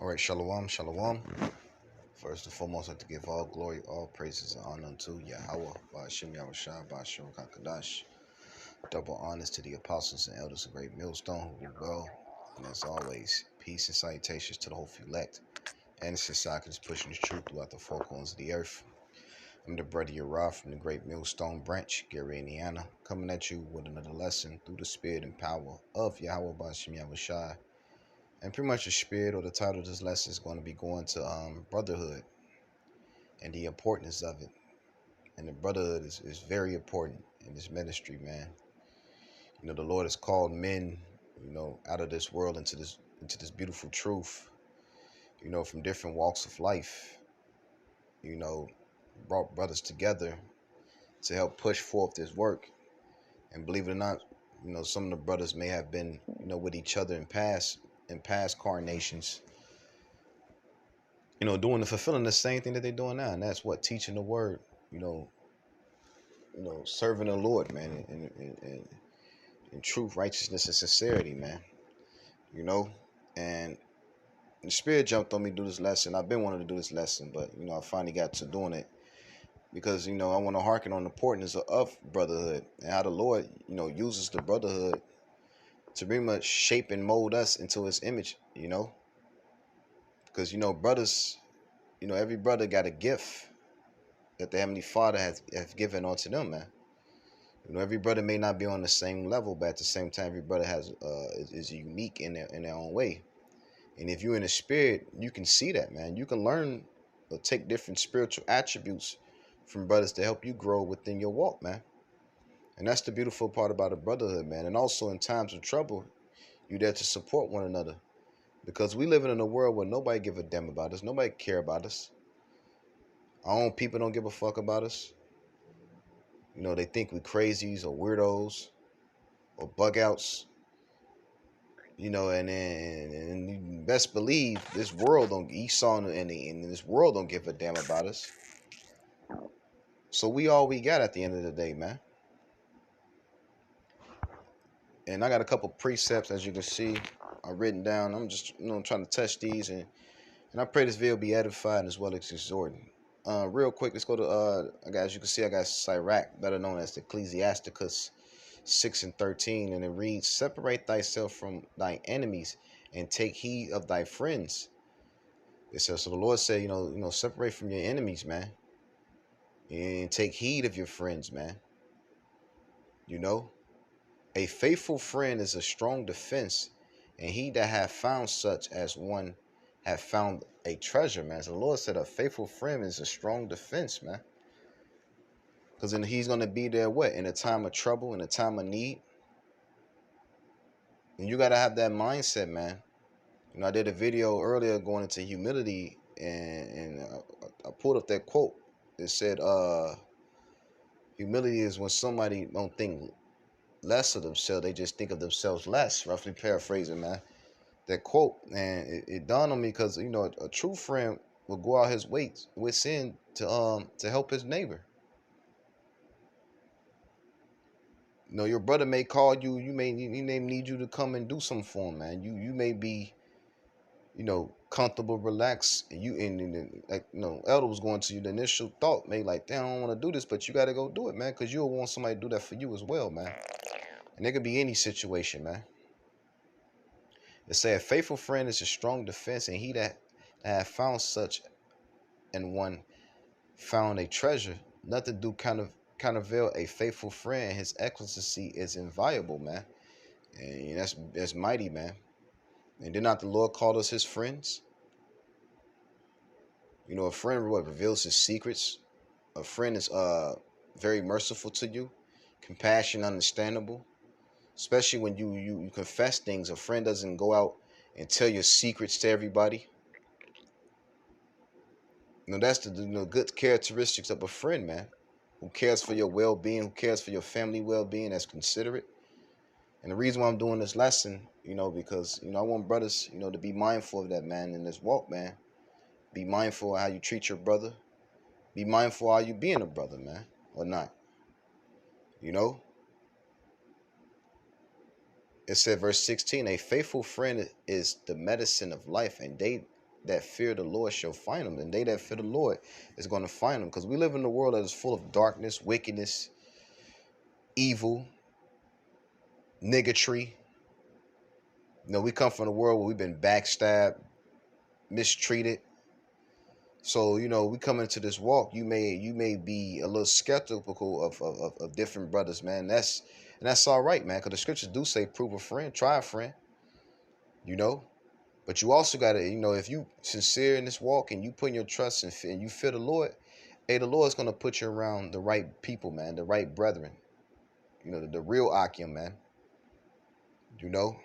All right, shalom, shalom. First and foremost, I'd like to give all glory, all praises, and honor unto Yahweh, Ba'ashem Yahushua, Ba'ashem Kakadash. Double honors to the apostles and elders of Great Millstone who do well. And as always, peace and salutations to the whole elect and the society that's pushing the truth throughout the four corners of the earth. I'm the brother Uriah from the Great Millstone branch, Gary, Indiana, coming at you with another lesson through the spirit and power of Yahweh, Ba'ashem Yahushua. And pretty much the spirit or the title of this lesson is going to be going to brotherhood and the importance of it. And the brotherhood is very important in this ministry, man. You know, the Lord has called men, out of this world into this beautiful truth, from different walks of life, brought brothers together to help push forth this work. And believe it or not, some of the brothers may have been, with each other in past carnations, doing fulfilling the same thing that they're doing now, and that's what teaching the word, serving the Lord, man, in truth, righteousness, and sincerity, man. And the spirit jumped on me to do this lesson. I've been wanting to do this lesson, but I finally got to doing it because I want to hearken on the importance of brotherhood and how the Lord, uses the brotherhood to pretty much shape and mold us into His image, because brothers, every brother got a gift that the Heavenly Father has given unto them, man. Every brother may not be on the same level, but at the same time, every brother is unique in their own way. And if you're in the spirit, you can see that, man. You can learn or take different spiritual attributes from brothers to help you grow within your walk, man. And that's the beautiful part about a brotherhood, man. And also in times of trouble, you're there to support one another. Because we living in a world where nobody give a damn about us. Nobody care about us. Our own people don't give a fuck about us. They think we crazies or weirdos or bug outs. And you best believe this world don't, Esau and this world don't give a damn about us. So we all we got at the end of the day, man. And I got a couple precepts, as you can see, I've written down. I'm just, trying to test these, and I pray this video be edifying as well as exhorting. Real quick, let's go to, as you can see, I got Sirach, better known as the Ecclesiasticus 6:13, and it reads, "Separate thyself from thy enemies and take heed of thy friends." It says, so the Lord said, separate from your enemies, man, and take heed of your friends, man. A faithful friend is a strong defense, and he that hath found such as one hath found a treasure, man. So the Lord said a faithful friend is a strong defense, man. Because then he's going to be there, in a time of trouble, in a time of need. And you got to have that mindset, man. I did a video earlier going into humility, and I pulled up that quote. It said, humility is when somebody don't think less of themselves, they just think of themselves less, roughly paraphrasing, man, that quote. And it dawned on me because, a true friend will go out his way with sin to help his neighbor. Your brother may call you, he may need you to come and do something for him, man. You may be, comfortable, relaxed, and Elder was going to you, the initial thought may like, damn, I don't want to do this, but you got to go do it, man, because you'll want somebody to do that for you as well, man. And it could be any situation, man. It say a faithful friend is a strong defense, and he that hath found such and one found a treasure. Nothing do kind of veil a faithful friend. His excellency is inviolable, man. And that's mighty, man. And did not the Lord call us His friends? A friend reveals his secrets. A friend is very merciful to you, compassionate, understandable. Especially when you confess things. A friend doesn't go out and tell your secrets to everybody. That's the good characteristics of a friend, man. Who cares for your well-being, who cares for your family well-being, that's considerate. And the reason why I'm doing this lesson, because, I want brothers, to be mindful of that, man, in this walk, man. Be mindful of how you treat your brother. Be mindful of how you being a brother, man, or not. It said, verse 16, a faithful friend is the medicine of life, and they that fear the Lord shall find him, and they that fear the Lord is going to find him. Because we live in a world that is full of darkness, wickedness, evil, niggatry. You know, we come from a world where we've been backstabbed, mistreated. So, you know, we come into this walk, you may be a little skeptical of different brothers, man. That's all right, man, because the scriptures do say prove a friend, try a friend, you know. But you also gotta, you know, if you sincere in this walk and you put your trust and you fear the Lord, hey, the Lord's gonna put you around the right people, man, the right brethren, you know, the real Akim, man. You know,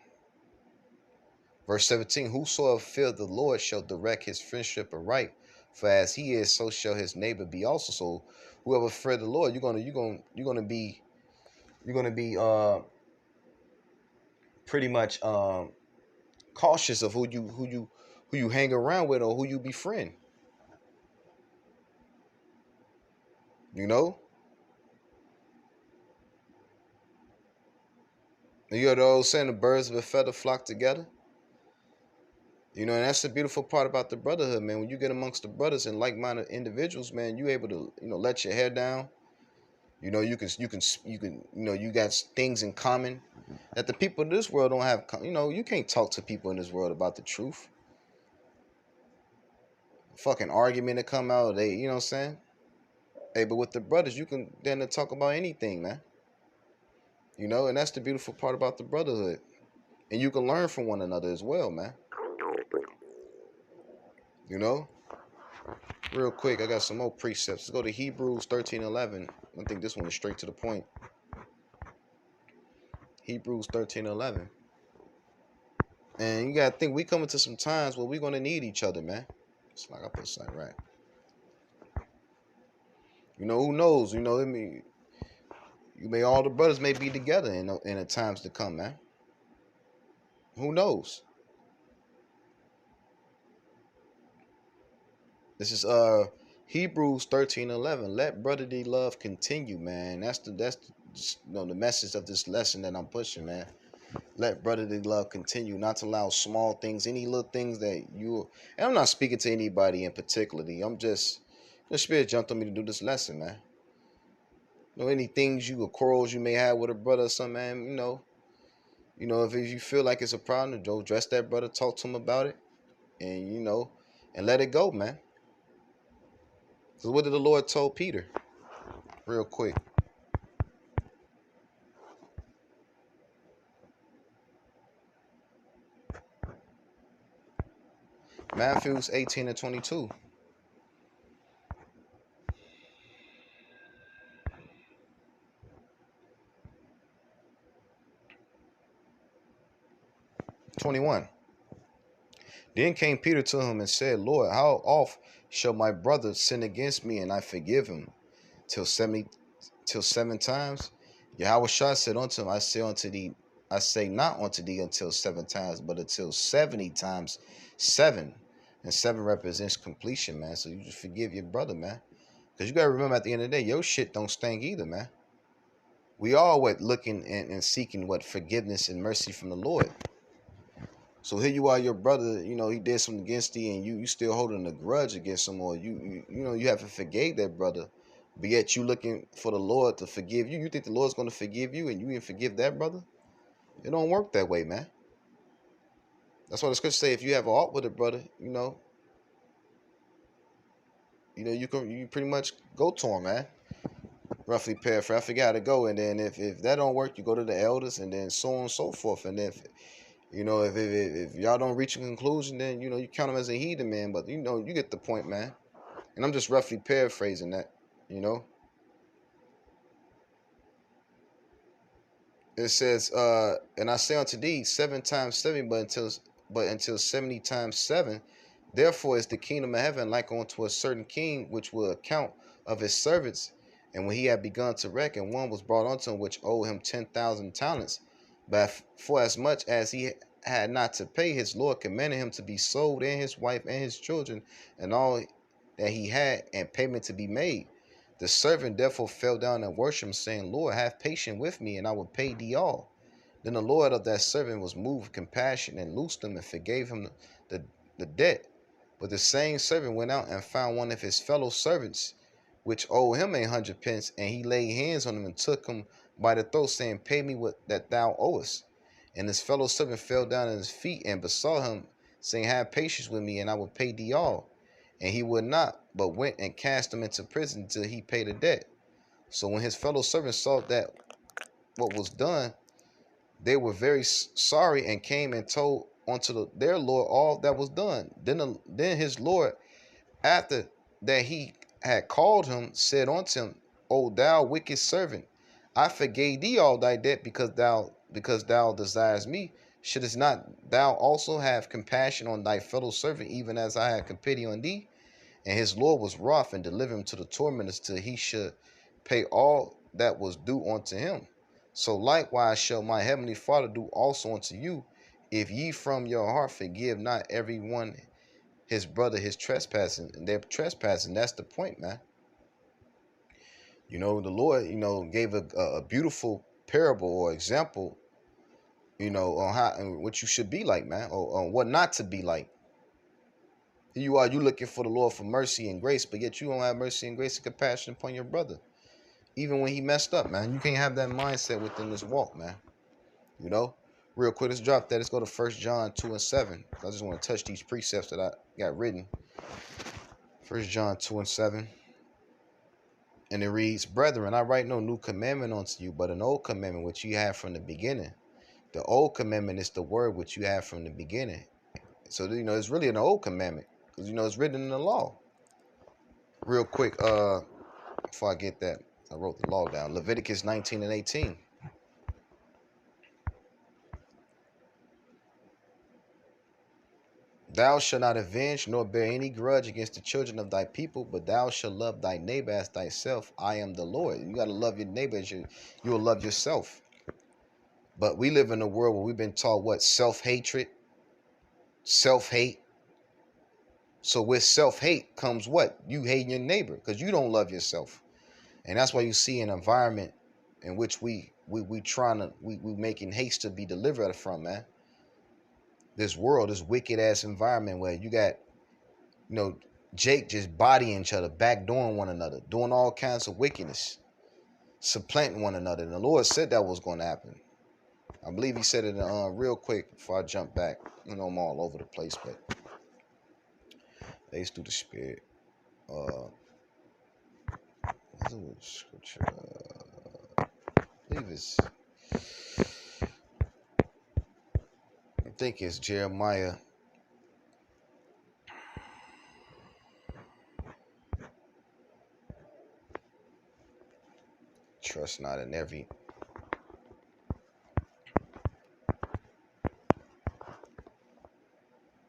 verse 17: Whosoever feareth the Lord shall direct his friendship aright, for as he is, so shall his neighbor be also. So, whoever fear the Lord, you're gonna be pretty much cautious of who you hang around with or who you befriend. You know, you heard the old saying, "The birds of a feather flock together." You know, and that's the beautiful part about the brotherhood, man. When you get amongst the brothers and like-minded individuals, man, you able to, you know, let your hair down. You know, you know, you got things in common that the people in this world don't have. You know, you can't talk to people in this world about the truth. Fucking argument to come out, they, you know what I'm saying? Hey, but with the brothers, you can then talk about anything, man. You know, and that's the beautiful part about the brotherhood. And you can learn from one another as well, man. You know? Real quick, I got some more precepts. Let's go to Hebrews 13:11. I think this one is straight to the point. Hebrews 13:11. And you gotta think we coming to some times where we're gonna need each other, man. It's like I put something right. You know, who knows? You know, I mean, you may all the brothers may be together in the times to come, man. Who knows? This is Hebrews 13:11. Let brotherly love continue, man. That's you know, the message of this lesson that I'm pushing, man. Let brotherly love continue, not to allow small things, any little things that you. And I'm not speaking to anybody in particularly. I'm just the spirit jumped on me to do this lesson, man. You know, any things you or quarrels you may have with a brother or something, man. You know, if you feel like it's a problem, go address that brother, talk to him about it, and you know, and let it go, man. So what did the Lord told Peter? Real quick. Matthews 18:22. 21. Then came Peter to him and said, Lord, how oft shall my brother sin against me and I forgive him? Till 7 times? Yahweh said unto him, I say not unto thee until 7 times, but until 70 times 7. And 7 represents completion, man. So you just forgive your brother, man. Because you got to remember at the end of the day, your shit don't stink either, man. We all looking and seeking forgiveness and mercy from the Lord. So here you are, your brother, you know, he did something against you and you still holding a grudge against him, or you know, you haven't forgave that brother, but yet you looking for the Lord to forgive you. You think the Lord's going to forgive you and you even forgive that brother? It don't work that way, man. That's why the scripture say if you have an ought with a brother, you pretty much go to him, man. Roughly paraphrase. I forget how to go, and then if that don't work, you go to the elders, and then so on and so forth. And if y'all don't reach a conclusion, then you count him as a heathen, man. But you get the point, man. And I'm just roughly paraphrasing that. You know, it says, and I say unto thee 7 times 7, but until 70 times 7. Therefore is the kingdom of heaven like unto a certain king which will account of his servants. And when he had begun to reckon, one was brought unto him which owed him 10,000 talents. But for as much as he had not to pay, his Lord commanded him to be sold, and his wife and his children, and all that he had, and payment to be made. The servant therefore fell down and worshipped him, saying, Lord, have patience with me, and I will pay thee all. Then the Lord of that servant was moved with compassion, and loosed him, and forgave him the debt. But the same servant went out and found one of his fellow servants, which owed him 100 pence, and he laid hands on him and took him by the throat, saying, Pay me what that thou owest. And his fellow servant fell down at his feet and besought him, saying, Have patience with me, and I will pay thee all. And he would not, but went and cast him into prison till he paid the debt. So when his fellow servants saw that what was done, they were very sorry, and came and told unto their lord all that was done. Then his lord, after that he had called him, said unto him, O thou wicked servant, I forgave thee all thy debt, because thou desirest me. Shouldest not thou also have compassion on thy fellow servant, even as I had pity on thee? And his lord was wroth, and delivered him to the tormentors, till he should pay all that was due unto him. So likewise shall my heavenly Father do also unto you, if ye from your heart forgive not every one his brother his trespassing and their trespassing. That's the point, man. The Lord, gave a beautiful parable or example, on how and what you should be like, man, or on what not to be like. Here you looking for the Lord for mercy and grace, but yet you don't have mercy and grace and compassion upon your brother, even when he messed up, man. You can't have that mindset within this walk, man. Real quick, let's drop that. Let's go to 1 John 2:7. I just want to touch these precepts that I got written. 1 John 2:7. And it reads, Brethren, I write no new commandment unto you, but an old commandment which you have from the beginning. The old commandment is the word which you have from the beginning. So, it's really an old commandment, because, it's written in the law. Real quick, before I get that, I wrote the law down. Leviticus 19:18. Thou shalt not avenge nor bear any grudge against the children of thy people, but thou shalt love thy neighbor as thyself. I am the Lord. You got to love your neighbor as you will love yourself. But we live in a world where we've been taught what? Self-hatred, self-hate. So with self-hate comes what? You hating your neighbor because you don't love yourself. And that's why you see an environment in which we making haste to be delivered from, man. This world, this wicked ass environment where you got, Jake just bodying each other, backdooring one another, doing all kinds of wickedness, supplanting one another. And the Lord said that was going to happen. I believe he said it real quick before I jump back. I'm all over the place, but they through the spirit. Scripture. I believe I think it's Jeremiah. Trust not in every.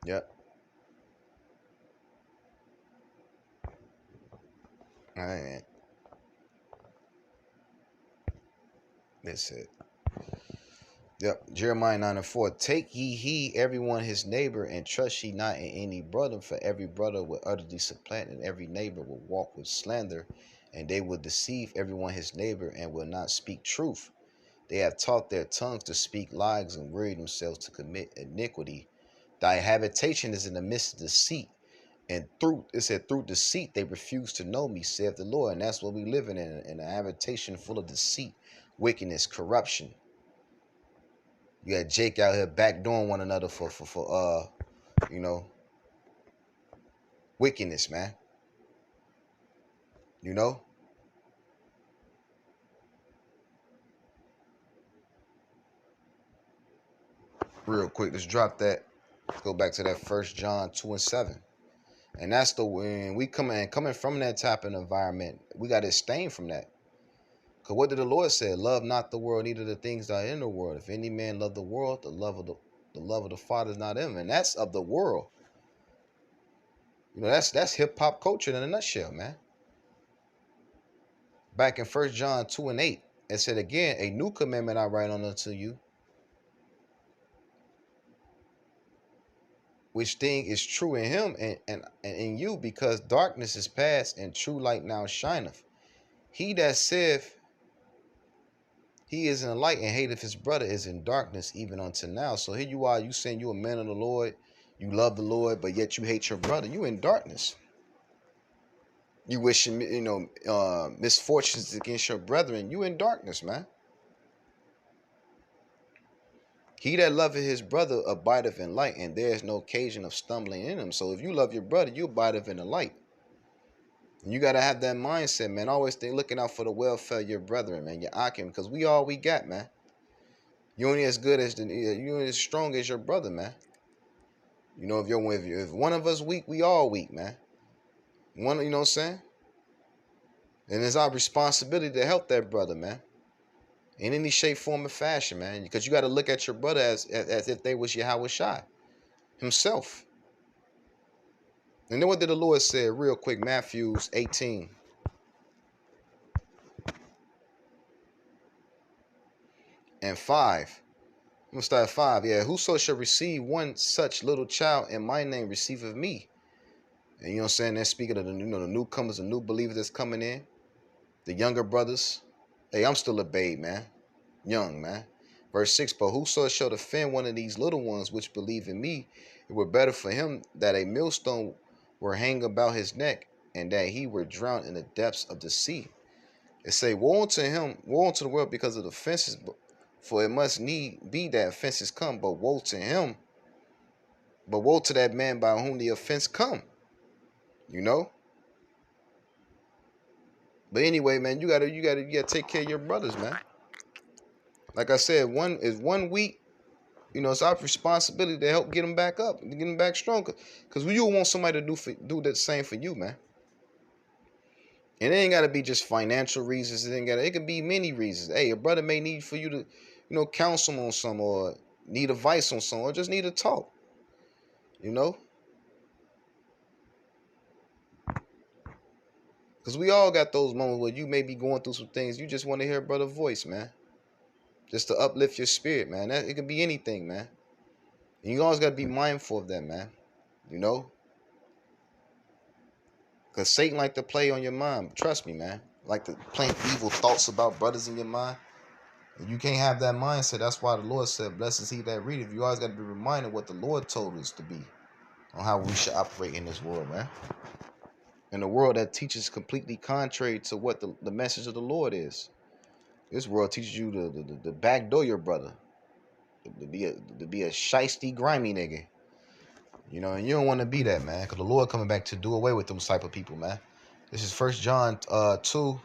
Yep. All right. That's it. Yep. Jeremiah 9:4. Take ye heed every one his neighbor, and trust ye not in any brother, for every brother will utterly supplant, and every neighbor will walk with slander, and they will deceive every one his neighbor, and will not speak truth. They have taught their tongues to speak lies, and weary themselves to commit iniquity. Thy habitation is in the midst of deceit, and through deceit they refuse to know me, saith the Lord. And that's what we living in a habitation full of deceit, wickedness, corruption. You got Jake out here backdooring one another for wickedness, man. Real quick, let's drop that. Let's go back to that 1 John 2:7. And that's when we coming from that type of environment, we got to abstain from that. Because what did the Lord say? Love not the world, neither the things that are in the world. If any man love the world, the love of the Father is not in him. And that's of the world. That's hip hop culture in a nutshell, man. Back in 1 John 2:8, it said again, a new commandment I write unto you, which thing is true in him and in you, because darkness is past and true light now shineth. He that saith he is in the light and hateth his brother is in darkness even until now. So here you are, you saying you a man of the Lord, You love the Lord, but yet you hate your brother. You in darkness. You wishing, misfortunes against your brethren. You in darkness, man. He that loveth his brother abideth in light, and there is no occasion of stumbling in him. So if you love your brother, you abideth in the light. And you got to have that mindset, man. Always think looking out for the welfare of your brethren, man, your akim, because we all we got, man. You only as good as you only as strong as your brother, man. You know, if one of us weak, we all weak, man. One, you know what I'm saying? And it's our responsibility to help that brother, man. In any shape, form, or fashion, man. Because you got to look at your brother as if they was Yahweh Shai himself. And then what did the Lord say real quick? Matthew 18. And 5. I'm going to start at 5. Yeah, whoso shall receive one such little child in my name receiveth me. And you know what I'm saying? They're speaking of the newcomers, the new believers that's coming in. The younger brothers. Hey, I'm still a babe, man. Young, man. Verse 6, but whoso shall offend one of these little ones which believe in me, it were better for him that a millstone were hang about his neck, and that he were drowned in the depths of the sea. It say, woe unto him, woe unto the world because of the offenses, for it must need be that offenses come, but woe to him, but woe to that man by whom the offense come. You know? But anyway, man, you gotta take care of your brothers, man. Like I said, one week. You know, it's our responsibility to help get them back up, to get them back stronger. Because we want somebody to do the same for you, man. And it ain't got to be just financial reasons. It can be many reasons. Hey, a brother may need for you to, counsel him on some, or need advice on some, or just need to talk. You know? Because we all got those moments where you may be going through some things. You just want to hear a brother's voice, man. Just to uplift your spirit, man. It can be anything, man. And you always got to be mindful of that, man. You know? Because Satan like to play on your mind. Trust me, man. Like to plant evil thoughts about brothers in your mind. And you can't have that mindset. That's why the Lord said, blessed is he that readeth. You always got to be reminded what the Lord told us to be. On how we should operate in this world, man. In a world that teaches completely contrary to what the message of the Lord is. This world teaches you to backdoor your brother. To be a shiesty, grimy nigga. You know, and you don't want to be that, man. Because the Lord coming back to do away with them type of people, man. This is 1 John 2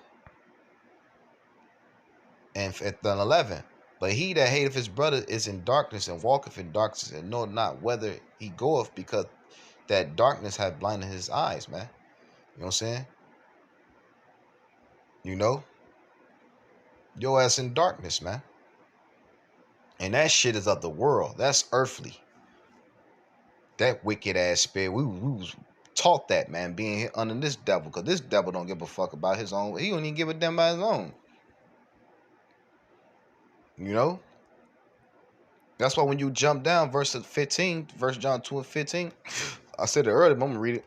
and 11. But he that hateth his brother is in darkness, and walketh in darkness, and know not whither he goeth, because that darkness hath blinded his eyes, man. You know what I'm saying? You know? Your ass in darkness, man. And that shit is of the world. That's earthly. That wicked ass spirit. We was taught that, man, being here under this devil. Because this devil don't give a fuck about his own. He don't even give a damn about his own. You know? That's why when you jump down, verse 15, verse John 2 and 15, I said it earlier, but I'm going to read it.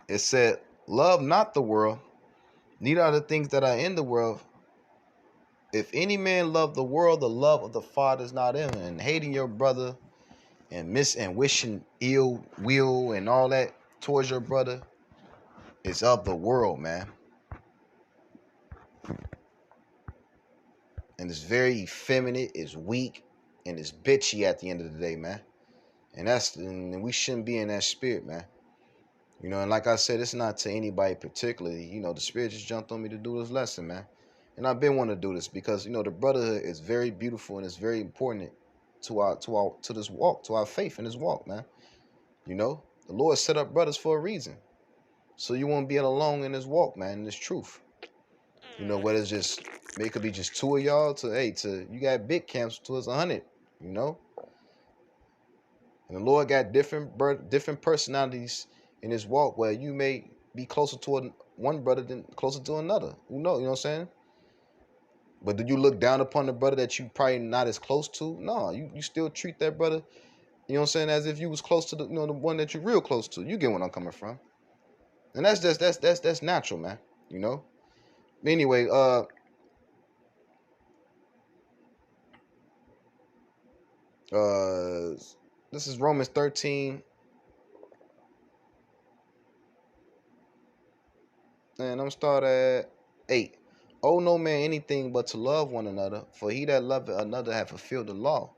It said, love not the world, neither are the things that are in the world. If any man love the world, the love of the Father is not in him. And hating your brother and wishing ill will and all that towards your brother is of the world, man. And it's very effeminate, it's weak, and it's bitchy at the end of the day, man. And we shouldn't be in that spirit, man. You know, and like I said, it's not to anybody particularly. You know, the Spirit just jumped on me to do this lesson, man. And I've been wanting to do this because, the brotherhood is very beautiful and it's very important to this walk, to our faith in this walk, man. You know, the Lord set up brothers for a reason. So you won't be alone in this walk, man, in this truth. You know, whether it's just, it could be just two of y'all to you got big camps to us 100, you know. And the Lord got different personalities in his walk where you may be closer to one brother than closer to another. Who knows? You know what I'm saying? But do you look down upon the brother that you probably not as close to? No, you still treat that brother, you know what I'm saying, as if you was close to the one that you're real close to. You get where I'm coming from. And that's natural, man. You know? Anyway, This is Romans 13, and I'm start at 8. Owe no man anything but to love one another, for he that loveth another hath fulfilled the law.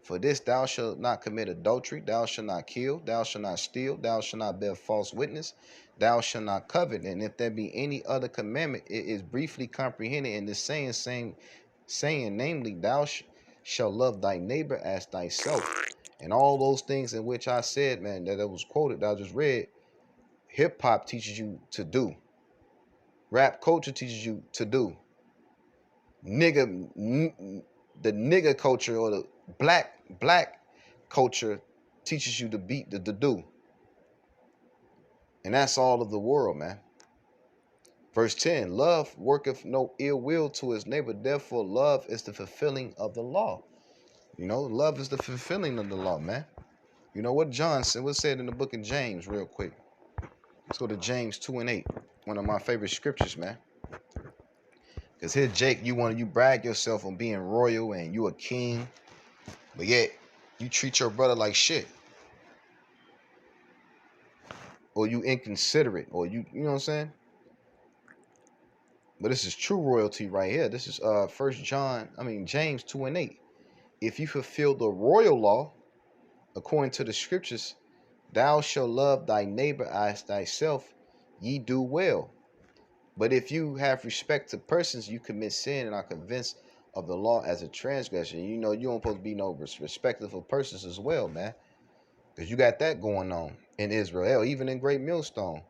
For this thou shalt not commit adultery, thou shalt not kill, thou shalt not steal, thou shalt not bear false witness, thou shalt not covet. And if there be any other commandment, it is briefly comprehended in the saying, namely, thou shalt love thy neighbor as thyself. And all those things in which I said, man, that was quoted, that I just read, hip hop teaches you to do. Rap culture teaches you to do. The nigga culture or the black culture teaches you to beat the do. And that's all of the world, man. Verse 10, love worketh no ill will to his neighbor. Therefore, love is the fulfilling of the law. You know, love is the fulfilling of the law, man. You know what John said, what's said in the book of James, real quick. Let's go to James 2 and 8. One of my favorite scriptures, man. Because here, Jake, you brag yourself on being royal and you a king, but yet you treat your brother like shit. Or you inconsiderate, or you know what I'm saying? But this is true royalty right here. This is James 2 and 8. If you fulfill the royal law, according to the scriptures, thou shalt love thy neighbor as thyself, ye do well. But if you have respect to persons, you commit sin and are convinced of the law as a transgression. You know, you don't supposed to be no respectful of persons as well, man. Because you got that going on in Israel, even in Great Millstone.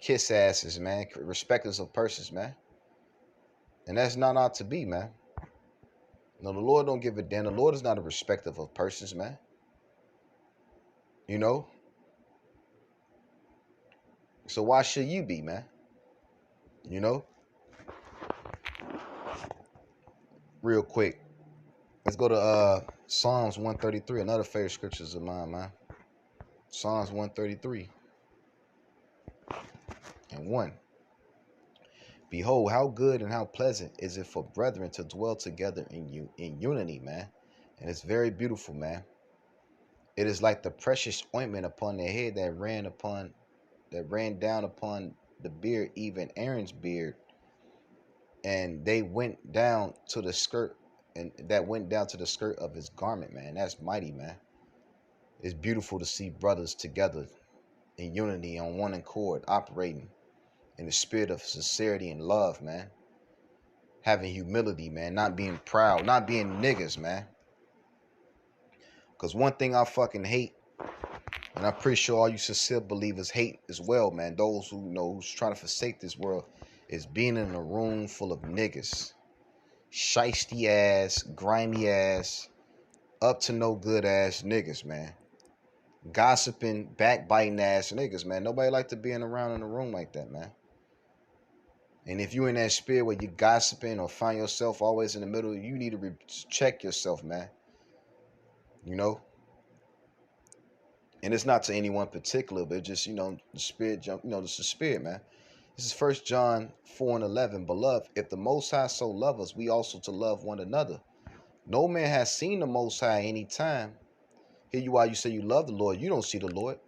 Kiss asses, man. Respecters of persons, man. And that's not ought to be, man. No, the Lord don't give a damn. The Lord is not a respecter of persons, man. You know? So why should you be, man? You know? Real quick. Let's go to Psalms 133. Another favorite scriptures of mine, man. Psalms 133 and 1. Behold, how good and how pleasant is it for brethren to dwell together in unity, man. And it's very beautiful, man. It is like the precious ointment upon their head that ran down upon the beard, even Aaron's beard, and they went down to the skirt, and that went down to the skirt of his garment, man. That's mighty, man. It's beautiful to see brothers together in unity on one accord, operating in the spirit of sincerity and love, man. Having humility, man. Not being proud, not being niggas, man. Because one thing I fucking hate, and I'm pretty sure all you sincere believers hate as well, man. Those who know who's trying to forsake this world, is being in a room full of niggas. Shiesty ass, grimy ass, up to no good ass niggas, man. Gossiping, backbiting ass niggas, man. Nobody like to be around in a room like that, man. And if you in that spirit where you gossiping or find yourself always in the middle, you need to check yourself, man. You know? And it's not to anyone particular, but just, you know, the spirit, this is the spirit, man. This is 1 John 4 and 11. Beloved, if the Most High so love us, we also to love one another. No man has seen the Most High any time. Here you are, you say you love the Lord. You don't see the Lord.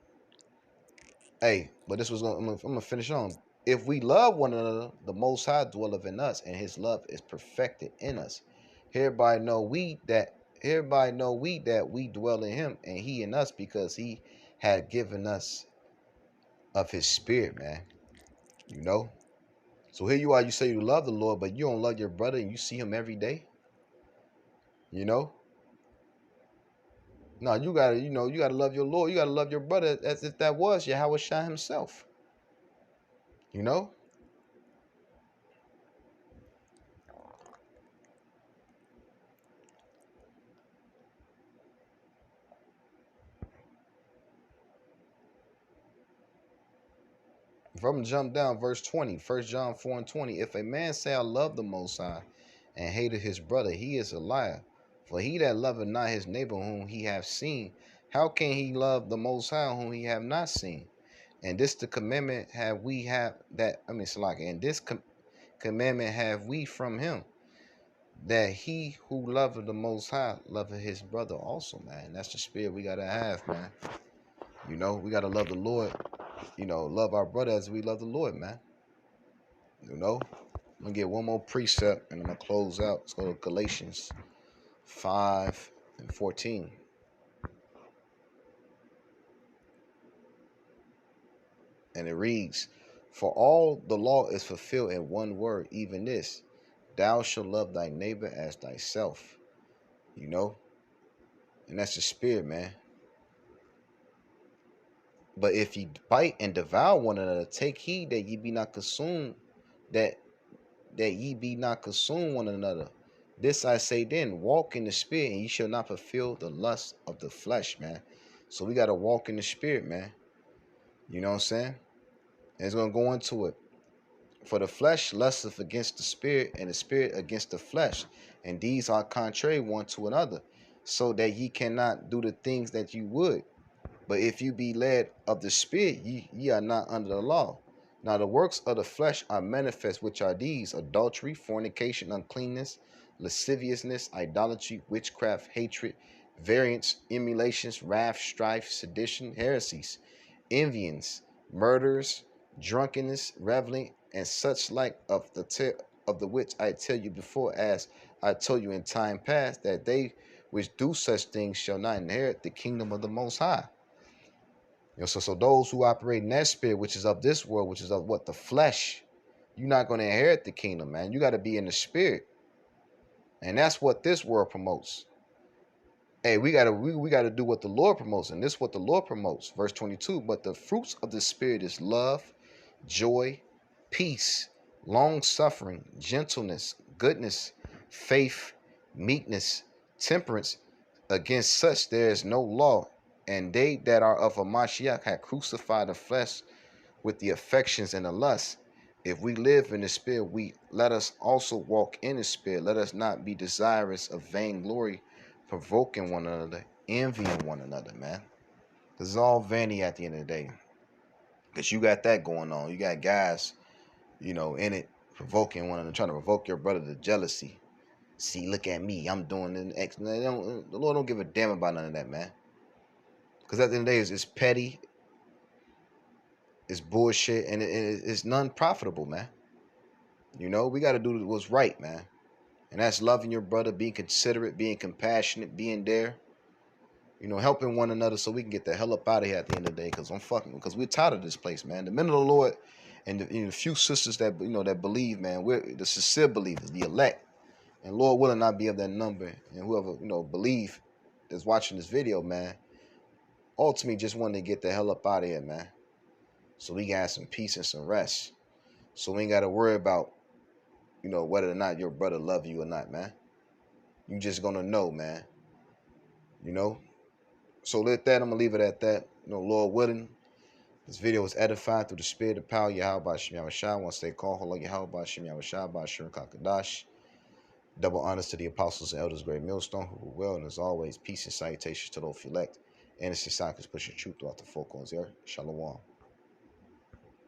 Hey, but I'm going to finish on. If we love one another, the Most High dwelleth in us, and his love is perfected in us. Hereby know we that we dwell in him, and he in us, because he had given us of his spirit, man. You know? So here you are, you say you love the Lord, but you don't love your brother and you see him every day. You know? No, you gotta love your Lord. You gotta love your brother as if that was Yahweh Shah himself. You know? If I'm gonna jump down, verse 20, 1 John 4 and 20. If a man say I love the Most High and hated his brother, he is a liar. For he that loveth not his neighbor whom he hath seen, how can he love the Most High whom he have not seen? And this the commandment commandment have we from him, that he who loveth the Most High loveth his brother also, man. That's the spirit we gotta have, man. You know, we gotta love the Lord. You know, love our brother as we love the Lord, man. You know, I'm gonna get one more precept and I'm gonna close out. Let's go to Galatians 5:14. And it reads, "For all the law is fulfilled in one word, even this, thou shalt love thy neighbor as thyself." You know, and that's the spirit, man. But if ye bite and devour one another, take heed that ye be not consumed, that ye be not consumed one another. This I say then, walk in the spirit, and ye shall not fulfill the lust of the flesh, man. So we gotta walk in the spirit, man. You know what I'm saying? And it's gonna go into it. For the flesh lusteth against the spirit, and the spirit against the flesh, and these are contrary one to another, so that ye cannot do the things that you would. But if you be led of the spirit, ye are not under the law. Now the works of the flesh are manifest, which are these: adultery, fornication, uncleanness, lasciviousness, idolatry, witchcraft, hatred, variance, emulations, wrath, strife, sedition, heresies, envyings, murders, drunkenness, reveling, and such like of the which I tell you before, as I told you in time past, that they which do such things shall not inherit the kingdom of the Most High. You know, so those who operate in that spirit, which is of this world, which is of what? The flesh, you're not going to inherit the kingdom, man. You got to be in the spirit. And that's what this world promotes. Hey, we gotta do what the Lord promotes, and this is what the Lord promotes. Verse 22, but the fruits of the spirit is love, joy, peace, long suffering, gentleness, goodness, faith, meekness, temperance. Against such there is no law. And they that are of a Mashiach have crucified the flesh with the affections and the lusts. If we live in the spirit, we let us also walk in the spirit. Let us not be desirous of vainglory, provoking one another, envying one another, man. Because it's all vanity at the end of the day. Because you got that going on. You got guys, in it, provoking one another, trying to provoke your brother to jealousy. See, look at me. I'm doing an X. The Lord don't give a damn about none of that, man. Because at the end of the day, it's petty, it's bullshit, and it's non-profitable, man. We got to do what's right, man. And that's loving your brother, being considerate, being compassionate, being there. Helping one another so we can get the hell up out of here at the end of the day. Because we're tired of this place, man. The men of the Lord and the few sisters that that believe, man, we're the sincere believers, the elect. And Lord willing, not be of that number. And whoever believe that's watching this video, man, ultimately just wanted to get the hell up out of here, man. So we can have some peace and some rest. So we ain't got to worry about whether or not your brother love you or not, man. You just gonna know, man. So let that, I'm gonna leave it at that. Lord willing, this video was edified through the spirit of power. Yahweh Shem Yahushua. Once they call, hold on, Yahweh Shem Yahushua, Bashir Kakadash. Double honors to the apostles and elders, great millstone, who were well, and as always, peace and salutations to those elect. And it's the sign pushing truth throughout the folk on there. Shalom.